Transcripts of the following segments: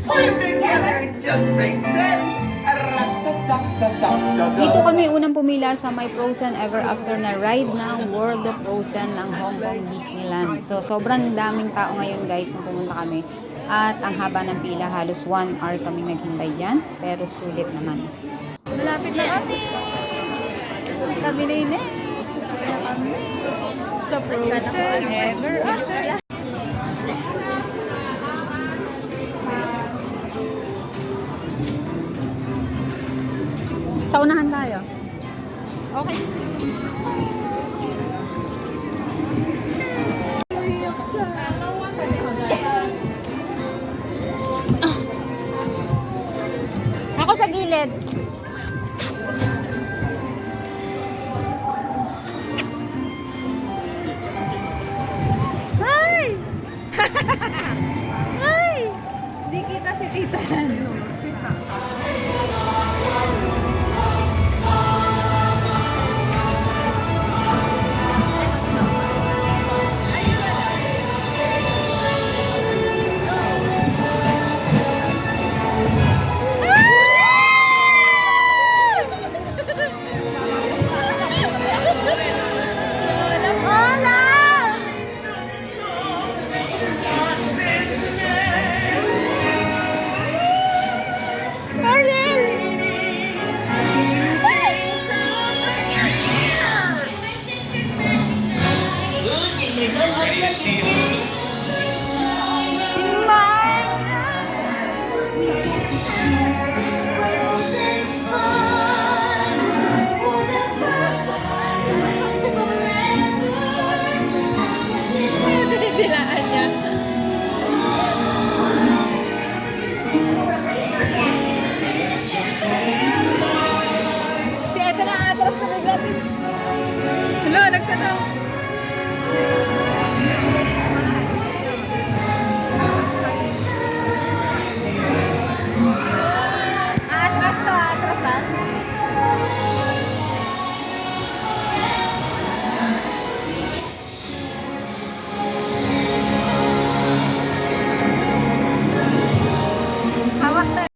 put together, it just makes sense. Dito kami unang pumila sa may Frozen Ever After na ride ng World of Frozen ng Hong Kong Disneyland. So, sobrang daming tao ngayon guys nung pumunta kami. At ang haba ng pila, halos 1 hour kami naghintay dyan. Pero sulit naman. Malapit na kami. Kami na yun eh. Sa Frozen Ever After. Sa unahan tayo. Okay. Ako sa gilid. Hi! Hi! Hindi kita si Tita. Ready to see Lisa? Dilaan niya. Si Eto na atras na naglatin. Hello, nagsanaw. Atras to, atrasan. Hawak tayo.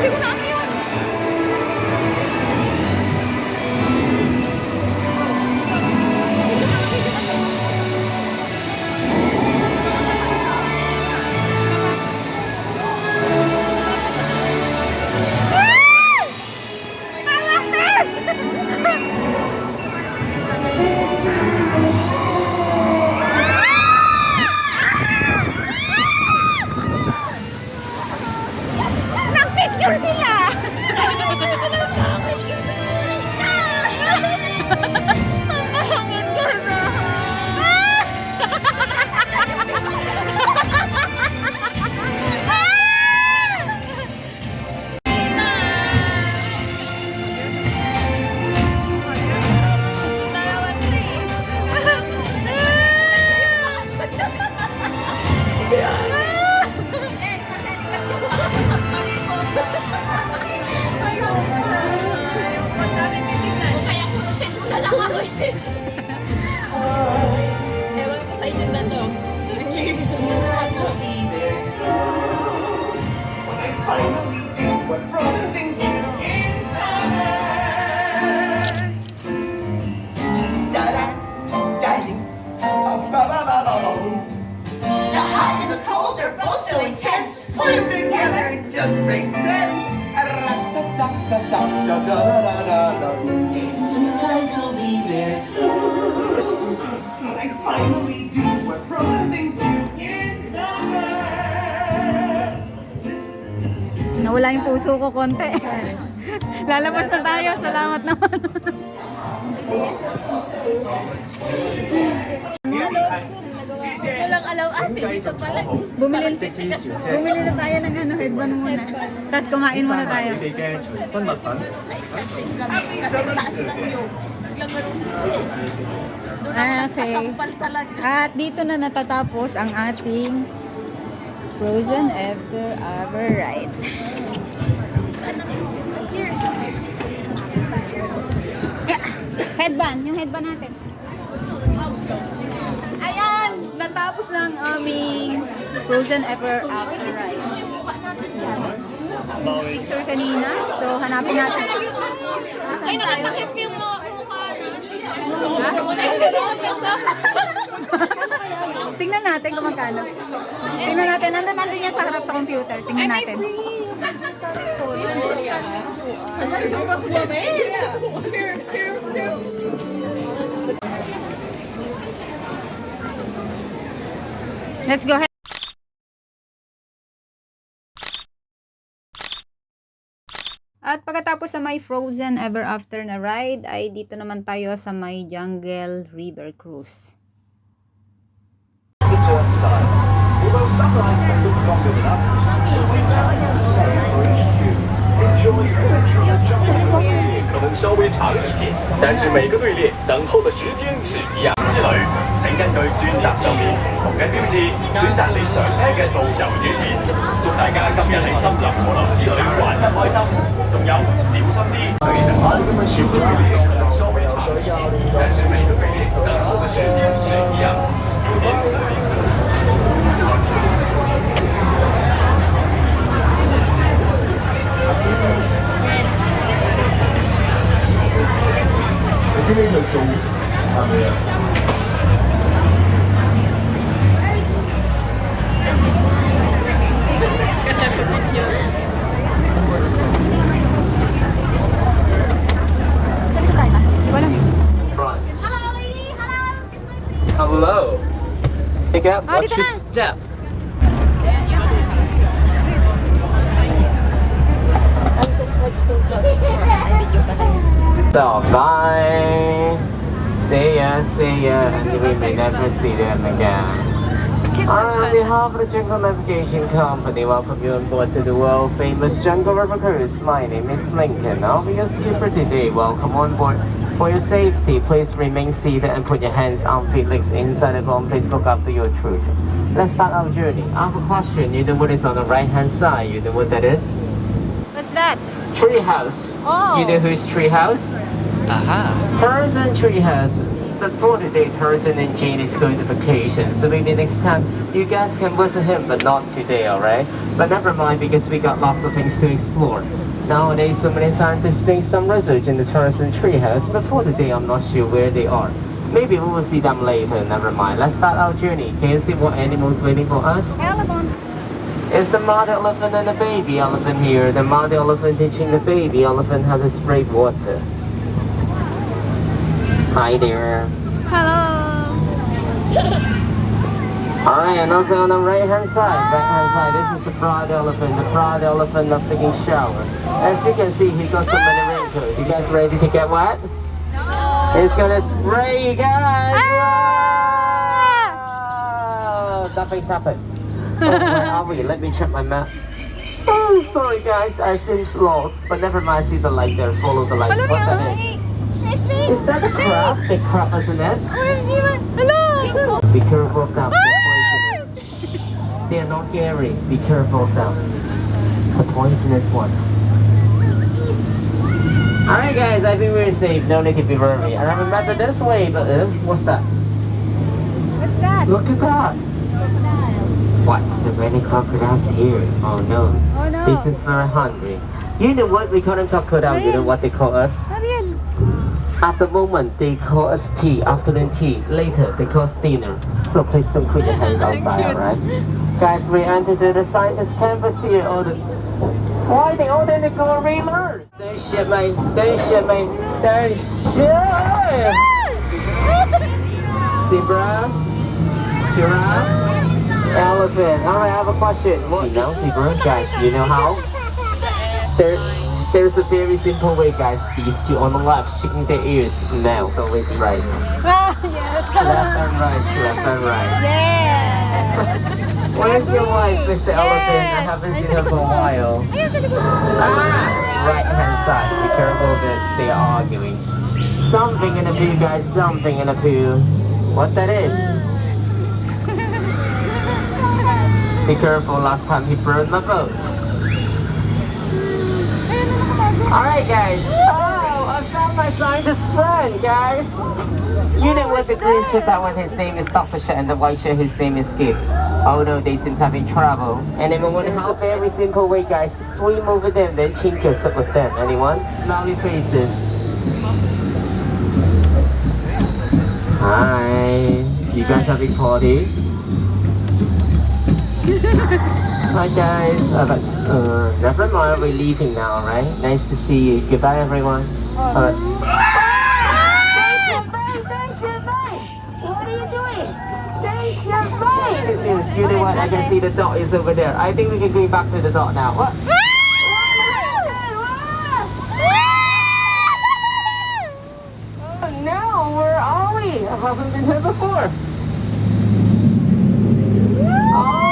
Hindi ko na Put them together, it just makes sense. You guys will be there too. When I finally do what frozen things do in summer. Nawala yung puso ko konti. Lalabas na tayo. Salamat naman. Walang alaw ate, dito pala. Bumili na tayo ng headband muna. Tapos kumain muna tayo. Kasi taas ng iyo. Naglangaro. Doon ang Okay. kasampal talaga. At dito na natatapos ang ating Frozen Ever Ever Ride. Here. Yeah. Headband, yung headband natin. Ayan, natapos na ang aming Frozen Ever After Ride. Picture kanina, so hanapin natin. Ay, nakatakip yung mukha Tingnan natin kung magkano. Tingnan natin, nandun yan sa harap sa computer. Tingnan natin. Let's go ahead. At pagkatapos sa may Frozen Ever After na ride, ay dito naman tayo sa may Jungle River Cruise. Turnstile. Although some rides may look longer than others, it takes time to stay for each queue. Enjoy literally a jungle. 可能稍微长一些，但是每个队列等候的时间是一样。之旅，請根據專輯上面唔同嘅標誌，選擇你想聽嘅導遊語言。祝大家今日嚟森林可樂之旅玩得開心，仲有小心啲。小隊列可能稍微長一些，但是每个队列等候的时间是一样。因此。你知唔知佢做係咪啊？Hello. Pick up. Ah, Watch dito your na. step. So bye. See ya, and we may never see them again. On behalf of the Jungle Navigation Company, welcome you on board to the world famous Jungle River Cruise. My name is Lincoln. I'll be your skipper today. Welcome on board. For your safety, please remain seated and put your hands on feet, legs inside the bone. Please look after your children. Let's start our journey. I have a question. You know what is on the right hand side? You know what that is? What's that? Treehouse. Oh. You know who's Treehouse? Tarzan Treehouse. But for today, Tarzan and Jane is going to vacation, so maybe next time you guys can visit him, but not today, alright? But never mind, because we got lots of things to explore. Nowadays, so many scientists doing some research in the Tarzan Treehouse, but for today, I'm not sure where they are. Maybe we will see them later, never mind. Let's start our journey. Can you see what animals waiting for us? Elephants. It's the mother elephant and the baby elephant here. The mother elephant teaching the baby elephant how to spray water. Hi there. Hello. Alright, and also on the right hand side, this is the proud elephant not taking shower. As you can see, he got so many wrinkles. You guys ready to get wet? No. It's gonna spray you guys! Oh, something's happened. Oh, where are we? Let me check my map. Oh, sorry guys, I seem lost. But never mind, see the light there, follow the light. Hello, What that is? Is that a crab? A crab, isn't it? Hello. Be careful of them. They're poisonous. They are not scary. Be careful of them. The poisonous one. Alright guys, I think we're safe. No need to be worried. And I remember this way, but what's that? What's that? Look at that. What? So many crocodiles here. Oh no. Oh no. They seem very hungry. You know what? We call them crocodiles. You know what they call us? Ano yan? At the moment, they call us tea, afternoon tea. Later, they call us dinner. So please don't put your hands outside, alright? Guys, we entered the scientist campus here. All the why they all didn't go relearn? Don't shit, mate. Don't shit, mate. Don't shit. Zebra, giraffe, elephant. All right, I have a question. What? You know zebra, guys? You know how? There's a very simple way, guys. These two on the left shaking their ears. No, it's always right. Yes. Left and right, left and right. Yeah. Where's your wife, Mr. Elephant? I haven't seen her for a while. Right hand side. Be careful that they are arguing. Something in the poo, guys. Something in the poo. What that is? Be careful. Last time he burned my boat. Alright, guys. Oh, I found my scientist friend, guys. You know what the green shirt, that one, his name is Dr. Shirt, and the white shirt, his name is Skip. Oh no, they seem to have in trouble. And everyone has a very simple way, guys. Swim over them, then change yourself with them. Anyone? Smiley faces. Hi. You guys having party? Hi guys. Never mind, we're leaving now, right? Nice to see you. Goodbye, everyone. Alright. What are you doing? There's your face! You know what? I can see the dog is over there. I think we can go back to the dog now. What? Oh no, where are we? I haven't been here before. Oh,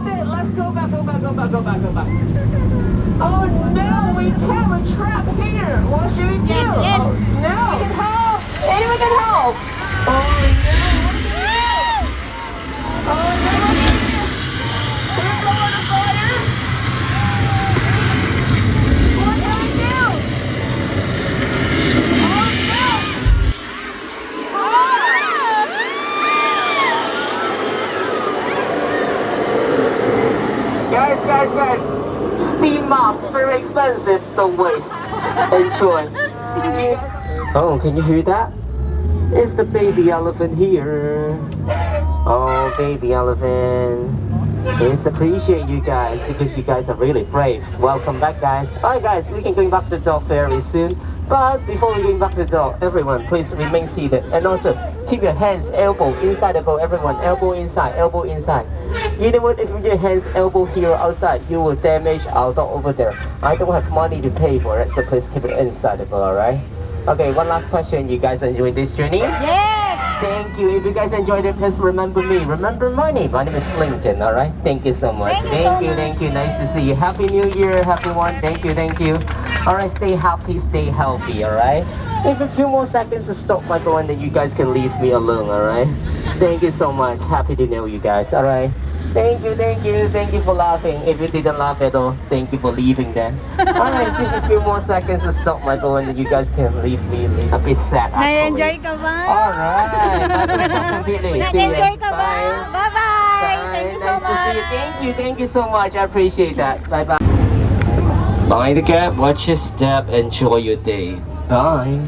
it. Let's go back. Oh no, we can't. We're trapped here. What should we do? Oh no. We can help. Anyone can help. Oh no! Oh no! We're going to fire! What do we do? Oh no! Guys! Steam mask, very expensive. Don't waste. Enjoy. Oh, can you hear that? It's the baby elephant here. Oh, baby elephant. It's appreciate you guys because you guys are really brave. Welcome back, guys. Alright, guys, we can go back to the dog very soon. But before we go back to the dog, everyone, please remain seated. And also, keep your hands, elbow inside the boat. Everyone, elbow inside, elbow inside. You know what? If your hands, elbow here outside, you will damage our dog over there. I don't have money to pay for it, so please keep it inside the boat, alright? Okay, one last question. You guys enjoyed this journey? Yes! Thank you. If you guys enjoyed it, please remember me. Remember my name. My name is Lincoln, alright? Thank you so much. Thank you. Nice to see you. Happy New Year, everyone. Thank you. Alright, stay happy, stay healthy, alright? If a few more seconds to stop my phone, then you guys can leave me alone, alright? Thank you so much. Happy to know you guys, alright? Thank you for laughing. If you didn't laugh at all, thank you for leaving then. Alright, give a few more seconds to stop my phone, and you guys can leave me a bit sad. Na-enjoy ka ba? Alright, Na-enjoy ka ba? Bye-bye! Thank you so Nice to see you. much! Thank you so much. I appreciate that. Bye-bye. Mind the gap, watch your step, enjoy your day. Bye.